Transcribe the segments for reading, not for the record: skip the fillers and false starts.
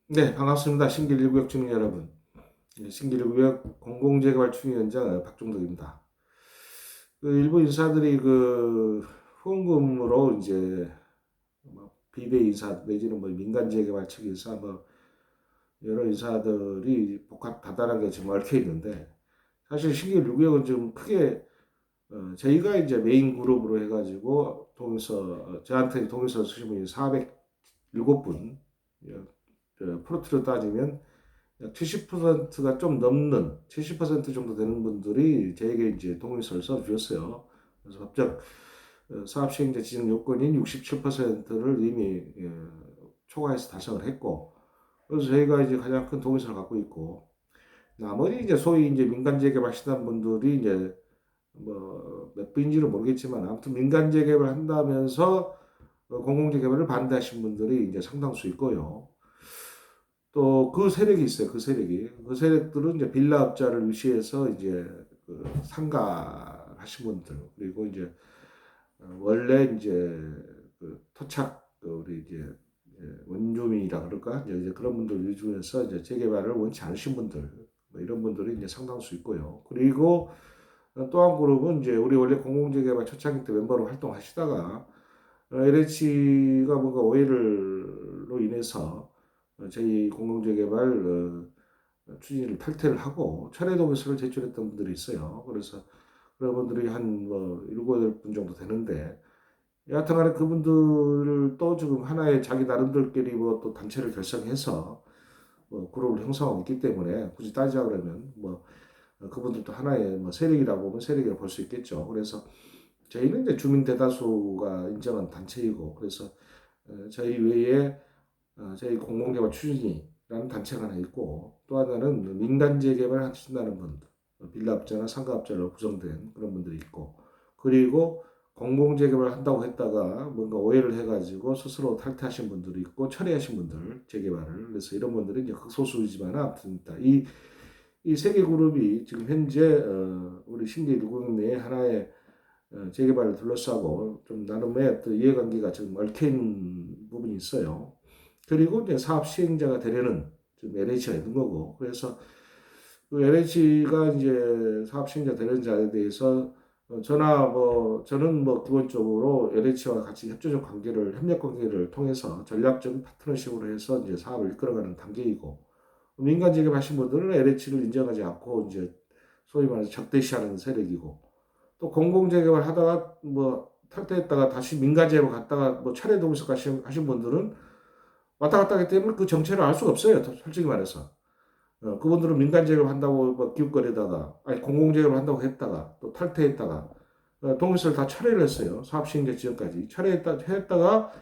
네, 반갑습니다. 신길1구역 주민 여러분. 네, 신길1구역 공공재개발추진위원장 박종덕입니다. 일부 인사들이 후원금으로 이제 뭐 비대 인사 내지는 뭐 민간재개발 측 인사 뭐 여러 인사들이 복합 다단하게 지금 얽혀 있는데 사실 신길1구역은 좀 크게 저희가 이제 메인 그룹으로 해가지고 저한테 동의서 쓰신 분이 407분, 프로트로 따지면 약 70%가 좀 넘는 70% 정도 되는 분들이 저에게 이제 동의서를 써주셨어요. 그래서 법적 사업 시행자 지정 요건인 67%를 이미 초과해서 달성을 했고, 그래서 저희가 이제 가장 큰 동의서를 갖고 있고, 나머지 이제 소위 이제 민간 재개발 하시는 분들이 이제 뭐 몇 분인지는 모르겠지만 아무튼 민간 재개발 한다면서 공공 재개발을 반대하신 분들이 이제 상당수 있고요. 또 그 세력이 있어요. 그 세력들은 이제 빌라업자를 위시해서 이제 상가하신 분들 그리고 이제 원래 이제 토착 우리 이제 원주민이라 그럴까 이제 그런 분들 위주에서 이제 재개발을 원치 않으신 분들 뭐 이런 분들이 이제 상당수 있고요. 그리고 또 한 그룹은 이제 우리 원래 공공재개발 초창기 때 멤버로 활동하시다가 LH가 뭔가 오해를로 인해서 저희 공공재개발 추진을 탈퇴를 하고 철회 동의서를 제출했던 분들이 있어요. 그래서 그런 분들이 한뭐 7, 8분 정도 되는데 여하튼간에 그분들을 또 지금 하나의 자기 나름들끼리 뭐 또 단체를 결성해서 뭐 그룹을 형성하고 있기 때문에 굳이 따지자 그러면 뭐 그분들도 하나의 뭐 세력이라고 보면 세력이라고 볼 수 있겠죠. 그래서 저희는 이제 주민 대다수가 인정한 단체이고 그래서 저희 외에 저희 공공개발 추진이라는 단체가 하나 있고 또 하나는 민간재 개발 하신다는 분들 빌라업자나 상가업자로 구성된 그런 분들이 있고 그리고 공공재개발 한다고 했다가 뭔가 오해를 해가지고 스스로 탈퇴하신 분들이 있고 철회하신 분들 재개발을 그래서 이런 분들이 이제 극소수이지만 아무튼 이 세 개 그룹이 지금 현재 우리 신기 1구역 내에 하나의 재개발을 둘러싸고 좀 나름의 또 이해관계가 지금 얽혀있는 부분이 있어요. 그리고 이제 사업 시행자가 되려는 좀 LH가 있는 거고 그래서 그 LH가 이제 사업 시행자 되는 자에 대해서 저는 뭐 기본적으로 LH와 같이 협조적 관계를 협력 관계를 통해서 전략적인 파트너십으로 해서 이제 사업을 이끌어가는 단계이고 민간 재개발하신 분들은 LH를 인정하지 않고 이제 소위 말해서 적대시하는 세력이고 또 공공 재개발 하다가 뭐 탈퇴했다가 다시 민간 재개발 갔다가 뭐 차례 동의서 하신 분들은 왔다 갔다 하기 때문에 그 정체를 알 수가 없어요. 솔직히 말해서. 그분들은 민간 재개발 한다고 뭐 기웃거리다가 아니 공공 재개발 한다고 했다가 또 탈퇴했다가 동의서를 다 철회를 했어요. 사업 시행자 지역까지 철회했다가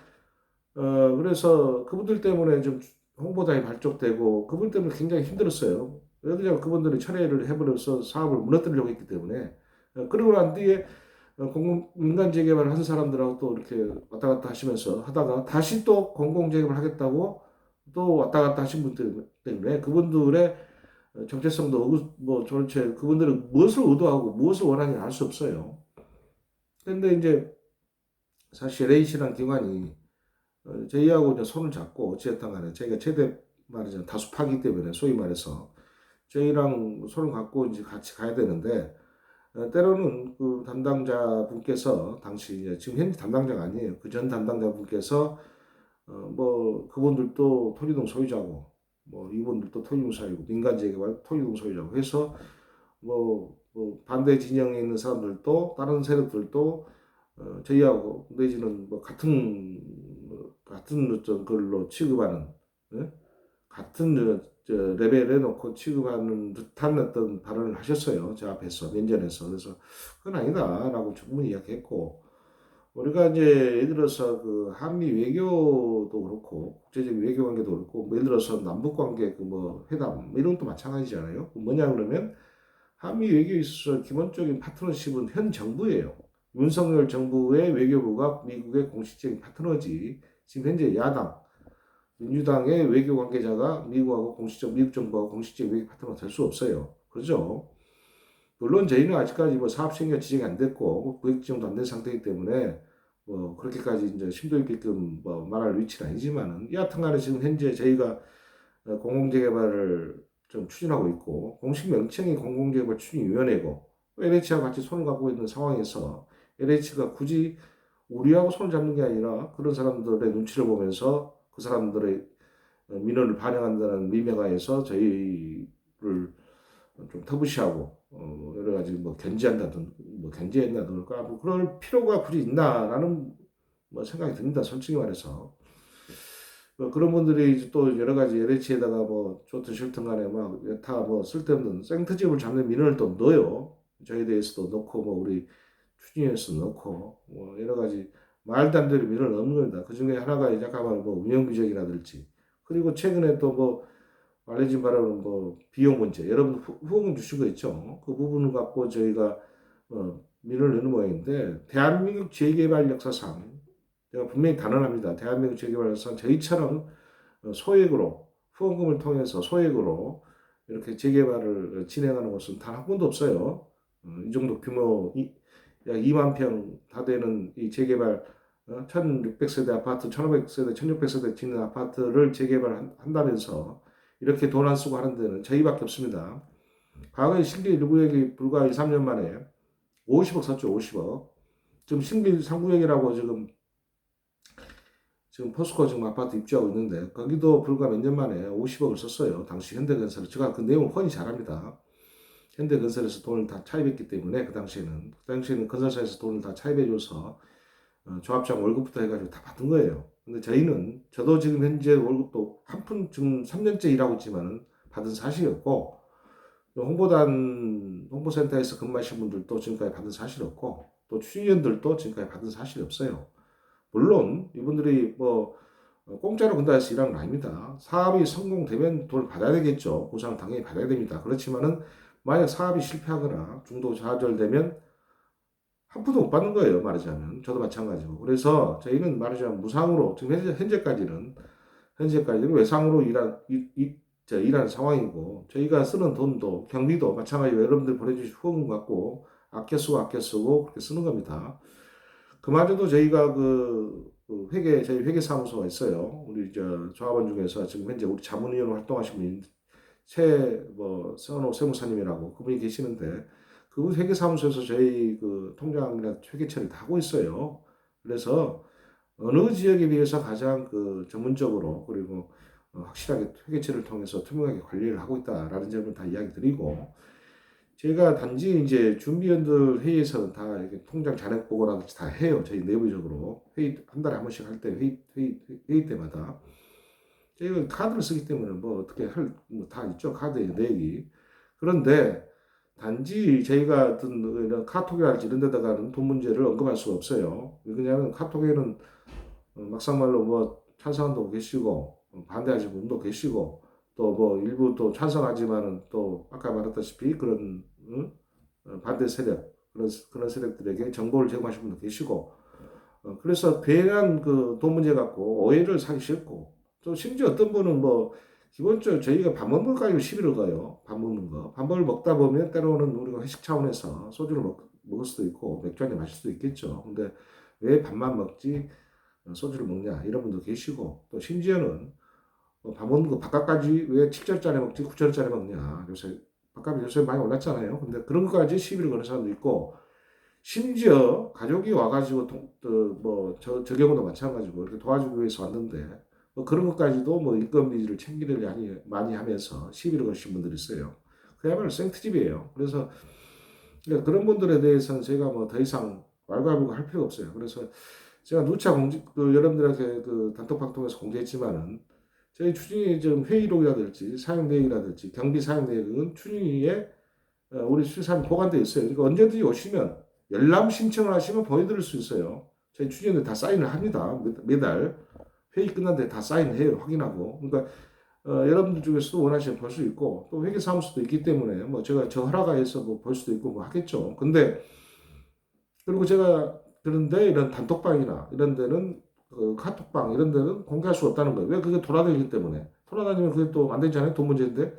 그래서 그분들 때문에 좀 홍보단이 발족되고 그분 때문에 굉장히 힘들었어요. 왜냐하면 그분들이 철회를 해버려서 사업을 무너뜨리려고 했기 때문에 그리고 난 뒤에 민간 재개발을 한 사람들하고 또 이렇게 왔다 갔다 하시면서 하다가 다시 또 공공 재개발 하겠다고 또 왔다 갔다 하신 분들 때문에 그분들의 정체성도 뭐 도대체 그분들은 무엇을 의도하고 무엇을 원하는지 알 수 없어요. 그런데 이제 사실 A씨라는 기관이 저희하고 이제 손을 잡고 어찌됐든 간에 저희가 최대 말하자면 다수파기 때문에 소위 말해서 저희랑 손을 갖고 이제 같이 가야 되는데 때로는 그 담당자 분께서 당시 이제 지금 현재 담당자가 아니에요. 그 전 담당자 분께서 뭐 그분들도 토지동 소유자고 뭐 이분들도 토지동 소유고 민간재개발 토지동 소유자고 해서 뭐 반대 진영에 있는 사람들도 다른 세력들도 저희하고 내지는 뭐 같은 어떤 걸로 취급하는 예? 같은 레벨에 놓고 취급하는 듯한 어떤 발언을 하셨어요. 제 앞에서 면전에서 그래서 그건 아니다라고 충분히 이야기했고 우리가 이제 예를 들어서 그 한미 외교도 그렇고 국제적 외교 관계도 그렇고 뭐 예를 들어서 남북 관계 그 뭐 회담 뭐 이런 것도 마찬가지잖아요. 뭐냐 그러면 한미 외교에 있어서 기본적인 파트너십은 현 정부예요. 윤석열 정부의 외교부가 미국의 공식적인 파트너지. 지금 현재 야당, 민주당의 외교 관계자가 미국 정부하고 공식적 외교 파트너가 될 수 없어요. 그렇죠? 물론 저희는 아직까지 뭐 사업 시행령 지정이 안 됐고 구획 지정도 안 된 상태이기 때문에 뭐 그렇게까지 이제 심도 있게끔 뭐 말할 위치는 아니지만은 여하튼간에 지금 현재 저희가 공공재개발을 좀 추진하고 있고 공식 명칭이 공공재개발 추진위원회고 LH와 같이 손을 갖고 있는 상황에서 LH가 굳이 우리하고 손을 잡는 게 아니라 그런 사람들의 눈치를 보면서 그 사람들의 민원을 반영한다는 의미가해서 저희를 좀 터부시하고 여러 가지 뭐 견제한다든 뭐 견제한다든가 뭐 그럴 필요가 굳이 있나라는 뭐 생각이 듭니다. 솔직히 말해서 그런 분들이 이제 또 여러 가지 LH에다가 뭐 좋든 싫든 간에 막 다 뭐 쓸데없는 생트집을 잡는 민원을 또 넣어요. 저희에 대해서도 넣고 뭐 우리 추진위에서 넣고 뭐 여러 가지 말도 안 되는 민원을 넣는 겁니다. 그 중에 하나가 약간 뭐 운영비적이라든지 그리고 최근에 또 뭐 알려진 바로는 뭐 비용 문제 여러분 후원 주신 거 있죠. 그 부분을 갖고 저희가 민원을 넣는 모양인데 대한민국 재개발 역사상 제가 분명히 단언합니다. 대한민국 재개발 역사상 저희처럼 소액으로 후원금을 통해서 소액으로 이렇게 재개발을 진행하는 곳은 단 한 군도 없어요. 이 정도 규모 약 2만 평 다 되는 이 재개발 1600세대 아파트, 1500세대, 1600세대 짓는 아파트를 재개발한다면서 이렇게 돈 안 쓰고 하는 데는 저희밖에 없습니다. 과거에 신길 1구역이 불과 2, 3년 만에 50억 썼죠, 50억. 지금 신길 3구역이라고 지금 포스코 지금 아파트 입주하고 있는데 거기도 불과 몇 년 만에 50억을 썼어요. 당시 현대건설. 제가 그 내용 훤히 잘 압니다. 현대건설에서 돈을 다 차입했기 때문에 그 당시에는 건설사에서 돈을 다 차입해줘서 조합장 월급부터 해가지고 다 받은 거예요. 근데 저도 지금 현재 월급도 한 푼 지금 3년째 일하고 있지만은 받은 사실이 없고 홍보센터에서 근무하신 분들도 지금까지 받은 사실이 없고 또 추진위원들도 지금까지 받은 사실이 없어요. 물론 이분들이 뭐 공짜로 근다 해서 일하는 건 아닙니다. 사업이 성공되면 돈을 받아야 되겠죠. 보상을 당연히 받아야 됩니다. 그렇지만은 만약 사업이 실패하거나 중도 좌절되면 한 푼도 못 받는 거예요. 말하자면 저도 마찬가지고. 그래서 저희는 말하자면 무상으로 지금 현재까지는 외상으로 일하는 상황이고 저희가 쓰는 돈도 경비도 마찬가지로 여러분들 보내주신 후원금 갖고 아껴 쓰고 그렇게 쓰는 겁니다. 그마저도 저희가 저희 회계사무소가 있어요. 우리 조합원 중에서 지금 현재 우리 자문위원으로 활동하시는 분이 선호 세무사님이라고 그분이 계시는데 그분 회계사무소에서 저희 통장이나 회계 처리를 다 하고 있어요. 그래서 어느 지역에 비해서 가장 전문적으로 그리고 확실하게 회계 처리를 통해서 투명하게 관리를 하고 있다라는 점을 다 이야기 드리고 제가 단지 이제 준비위원들 회의에서는 다 이렇게 통장 잔액 보고라든지 다 해요. 저희 내부적으로 회의 한 달에 한 번씩 할 때 회의 때마다 저희가 카드를 쓰기 때문에 뭐 어떻게 뭐 다 있죠. 카드의 내역이. 그런데 단지 저희가 어떤 이런 카톡이랄지 이런 데다가는 돈 문제를 언급할 수가 없어요. 왜냐하면 카톡에는 막상말로 뭐 찬성한 분도 계시고 반대하시는 분도 계시고 또 뭐 일부 또 찬성하지만은 또 아까 말했다시피 그런 반대 세력 그런 세력들에게 정보를 제공하시는 분도 계시고 그래서 괜한 돈 문제 갖고 오해를 사기 싫고 또 심지어 어떤 분은 뭐 기본적으로 저희가 밥 먹는 거 가지고 시비를 가요. 밥 먹는 거. 밥 먹다 보면 때로는 우리가 회식 차원에서 소주를 먹을 수도 있고 맥주 한잔 마실 수도 있겠죠. 근데 왜 밥만 먹지 소주를 먹냐 이런 분도 계시고 또 심지어는 밥 먹는 거 밥값까지 왜 7절짜리 먹지 9절짜리 먹냐 밥값이 요새 많이 올랐잖아요. 근데 그런 것까지 시비를 거는 사람도 있고 심지어 가족이 와가지고 저 경우도 마찬가지고 이렇게 도와주기 위해서 왔는데 뭐 그런 것까지도 뭐 인건비를 챙기를 많이 하면서 시비를 거신 분들이 있어요. 그야말로 생트집이에요. 그래서 그런 분들에 대해서는 제가 뭐 더 이상 왈가불가 할 필요가 없어요. 그래서 제가 누차 여러분들한테 단톡방통해서 공개했지만은 저희 추진위 좀 회의록이라든지 사용 내역이라든지 경비 사용 내역은 추진위에 우리 수사는 보관되어 있어요. 그러니까 언제든지 오시면 열람 신청을 하시면 보여드릴 수 있어요. 저희 추진위들 다 사인을 합니다. 매달 회의 끝난 데 다 사인해요. 확인하고. 그러니까 여러분들 중에서도 원하시면 볼 수 있고 또 회계사무소도 있기 때문에 뭐 제가 저 허락하에서 뭐 볼 수도 있고 뭐 하겠죠. 그리고 제가 그런데 이런 단톡방이나 이런 데는 카톡방 이런 데는 공개할 수 없다는 거예요. 왜? 그게 돌아다니기 때문에. 돌아다니면 그게 또 안 되잖아요. 돈 문제인데.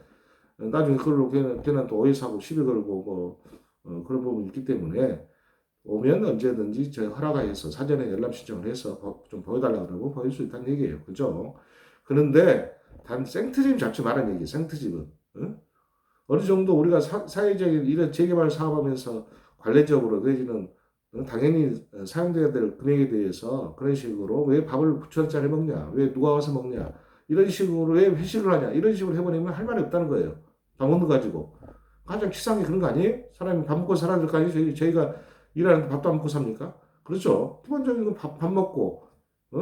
나중에 그걸로 걔는 또 오해 사고 시비 걸고 그런 부분이 있기 때문에 오면 언제든지 저 허락하에서 사전에 열람 신청을 해서 좀 보여달라고 그러고 보일 수 있다는 얘기예요. 그죠? 그런데 단 생트집 잡지 말라는 얘기예요. 생트집은. 어? 어느 정도 우리가 사회적인 이런 재개발 사업하면서 관례적으로 내지는 당연히 사용돼야 될 금액에 대해서 그런 식으로 왜 밥을 9천원짜리 먹냐, 왜 누가 와서 먹냐, 이런 식으로 왜 회식을 하냐, 이런 식으로 해버리면 할 말이 없다는 거예요. 밥 먹는 거 가지고. 가장 치사한 게 그런 거 아니에요? 사람이 밥 먹고 살아야 될 거 아니에요? 저희가 일하는데 밥도 안 먹고 삽니까? 그렇죠. 기본적인 건 밥 먹고,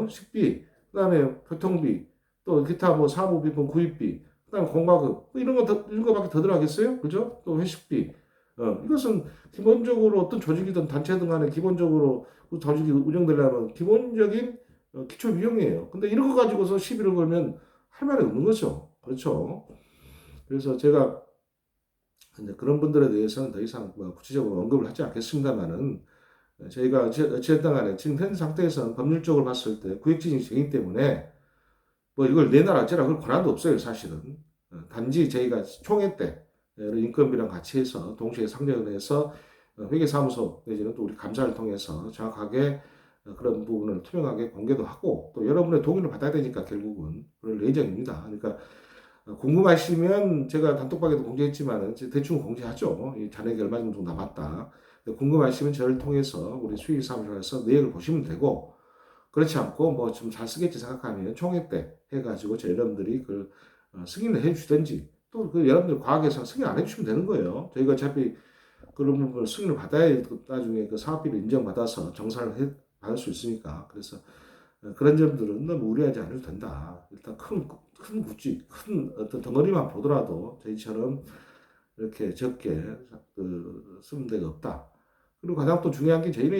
식비, 그 다음에 교통비, 또 기타 뭐 사무비금, 구입비, 그다음 공과금 뭐 이런 거밖에 더 들어가겠어요? 그죠? 또 회식비. 이것은 기본적으로 어떤 조직이든 단체든 간에 기본적으로 그 조직이 운영되려면 기본적인 기초 비용이에요. 근데 이런 거 가지고서 시비를 걸면 할 말이 없는 거죠. 그렇죠? 그래서 제가 이제 그런 분들에 대해서는 더 이상 뭐 구체적으로 언급을 하지 않겠습니다만은 저희가 어찌됐든 간에 지금 현 상태에서는 법률적으로 봤을 때 구획진이 정의 때문에 뭐 이걸 내놔라 어쩌라 그럴 권한도 없어요 사실은. 단지 저희가 총회 때 인건비랑 같이 해서 동시에 상정을 해서 회계사무소 내지는 또 우리 감사를 통해서 정확하게 그런 부분을 투명하게 공개도 하고 또 여러분의 동의를 받아야 되니까 결국은 그럴 예정입니다. 그러니까 궁금하시면 제가 단톡방에도 공개했지만은 대충 공개하죠. 이 잔액이 얼마 정도 남았다. 궁금하시면 저를 통해서 우리 수의사무소에서 내역을 보시면 되고 그렇지 않고 뭐 좀 잘 쓰겠지 생각하면 총회 때 해가지고 저 여러분들이 그 승인을 해주시든지 또 그 여러분들 과학에서 승인 안 해주시면 되는 거예요. 저희가 어차피 그런 부분을 승인을 받아야 나중에 그 사업비를 인정받아서 정산을 받을 수 있으니까 그래서 그런 점들은 너무 우려하지 않아도 된다. 일단 큰 구찌, 큰 어떤 덩어리만 보더라도 저희처럼 이렇게 적게 쓰는 데가 없다. 그리고 가장 또 중요한 게 저희는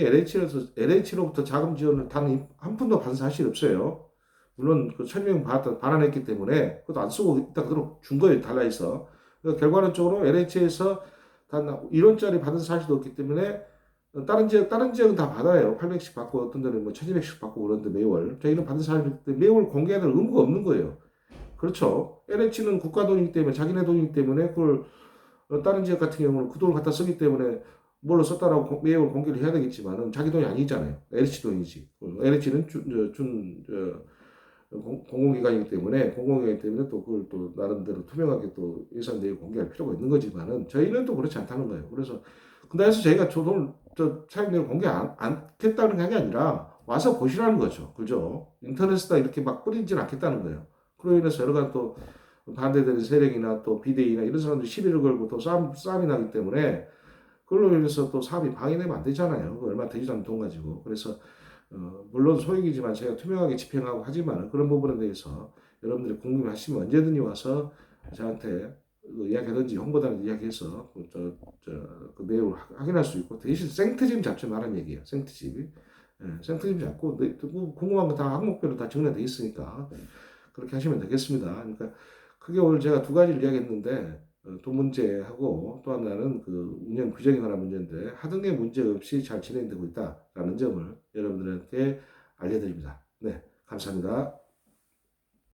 LH로부터 자금 지원을 단 한 푼도 받은 사실이 없어요. 물론 그 1,000명 반환했기 때문에 그것도 안 쓰고 있다 그대로 준 거예요. 달라해서. 그러니까 결과론적으로 LH에서 단 1원짜리 받은 사실도 없기 때문에 다른 지역은 다 받아요. 800씩 받고 어떤 데는 뭐 1,200씩 받고 그러는데 매월. 저희는 받은 사실이 매월 공개할 의무가 없는 거예요. 그렇죠. LH는 국가 돈이기 때문에 자기네 돈이기 때문에 그걸 다른 지역 같은 경우는 그 돈을 갖다 쓰기 때문에 뭘로 썼다라고 매월 공개를 해야 되겠지만은 자기 돈이 아니잖아요. LH 돈이지. LH는 공공기관이기 때문에 또 그걸 또 나름대로 투명하게 또 예산 내역 공개할 필요가 있는 거지만은 저희는 또 그렇지 않다는 거예요. 그래서 근데 해서 저희가 저 돈을 사용 내역 공개 않겠다는 게 아니라 와서 보시라는 거죠. 그죠? 인터넷에다 이렇게 막 뿌리지는 않겠다는 거예요. 그로 인해서 여러 가지 또 반대되는 세력이나 또 비대위나 이런 사람들이 시비를 걸고 또 싸움이 나기 때문에 그걸로 인해서 또 사업이 방해되면 안 되잖아요. 얼마 되지도 않는 돈 가지고. 그래서 물론 소액이지만 제가 투명하게 집행하고 하지만 그런 부분에 대해서 여러분들이 궁금하시면 언제든지 와서 저한테 이야기하든지 홍보단에 이야기해서 그 내용을 확인할 수 있고 대신 생트집 잡지 말라는 얘기예요. 생트집. 생트집 잡고 뭐 궁금한 거 다 항목별로 다 정리되어 있으니까 그렇게 하시면 되겠습니다. 그러니까 크게 오늘 제가 두 가지를 이야기했는데 또 문제하고 또 하나는 그 운영 규정에 관한 문제인데 하등의 문제 없이 잘 진행되고 있다라는 점을 여러분들한테 알려드립니다. 네, 감사합니다.